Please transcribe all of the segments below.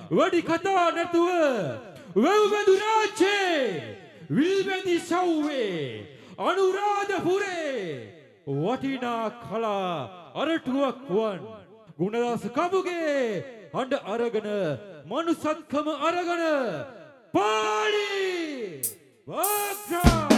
වැඩි කතා නැතුව වැව්වැදු රාජ්‍යේ විල්වැදි සව්වේ අනුරාධපුරේ වටිනා කලා අරටුවක් වන් ගුණදාස කඹුගේ හඬ අරගෙන මනුසත්කම අරගෙන පාලි වාග්‍රා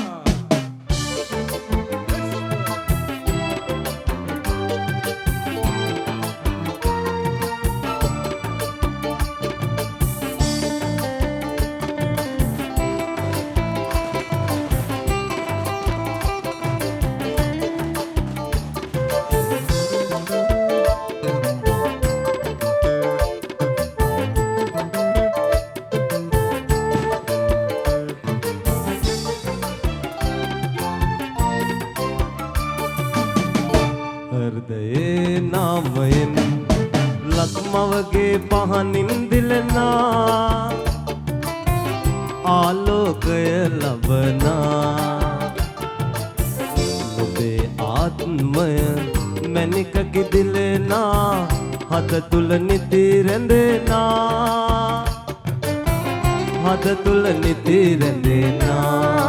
මවගේ පහනින් දිලනා ආලෝකය ලබනා ඔබේ ආත්මය මැණිකක දිලනා හද තුල නිති රැඳෙනා හද තුල නිති රැඳෙනා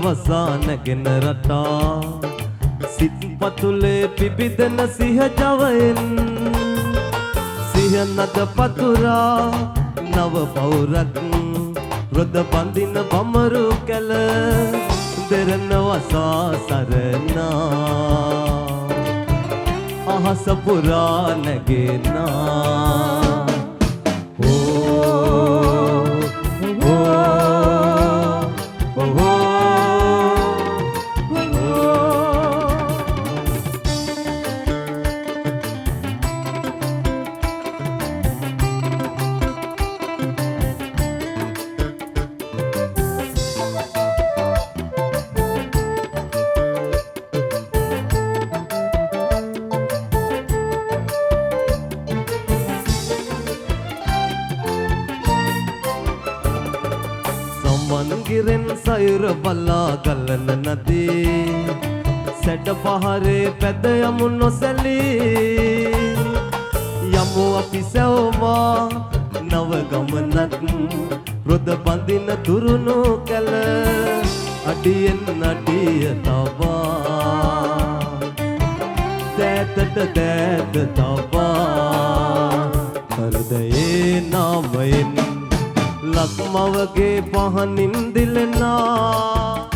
වසා නැගෙන රටා සිත් පතුලේ පිබිදෙන සිහ ජවයෙන් සිහ නද පතුරා නව පෞරක් රොද බඳින බමරු කැල දෙරන වසා සරනා අහස පුරා නැගෙනා බලා ගලන නදී සැඩ පහරේ පැද යමු නොසැලී යමු අපි සැවමා නව ගමනක් රොද බඳින තුරුණු කැල අඩියෙන් අඩිය තබා දෑතට දෑත තබා හෘදයේ නාමයෙන් ලක්මවගේ පහනින් දිලනා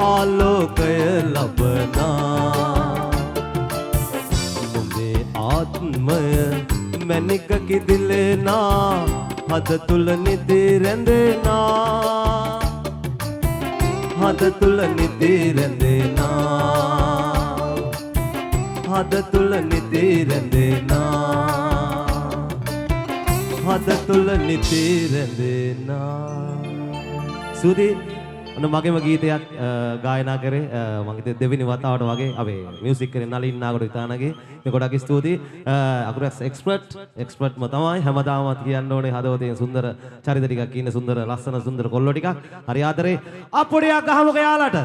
ආලෝකය ලබනා ඔබේ ආත්මය මැණිකක දිලනා හද තුල නිදි රැඳෙනා හද තුල නිදි රැඳෙනා හද තුල නිදි රැඳෙනා හද තුල නිති රැඳෙනා සුදී ඔන්න මගේම ගීතයක් ගායනා කරේ මම හිතේ දෙවෙනි වතාවට වගේ අපේ මියුසික් කරේ නලින් නාගොඩ ඉතානගේ මේ ගොඩක් ස්තුතියි අකුරස් එක්ස්පර්ට්ම තමයි හැමදාමත් කියන්න ඕනේ හදවතේ සුන්දර චරිත ටිකක් ඉන්න සුන්දර ලස්සන සුන්දර කොල්ලෝ ටිකක් හරි ආදරේ අප්පොඩියක් ගහමුක යාලට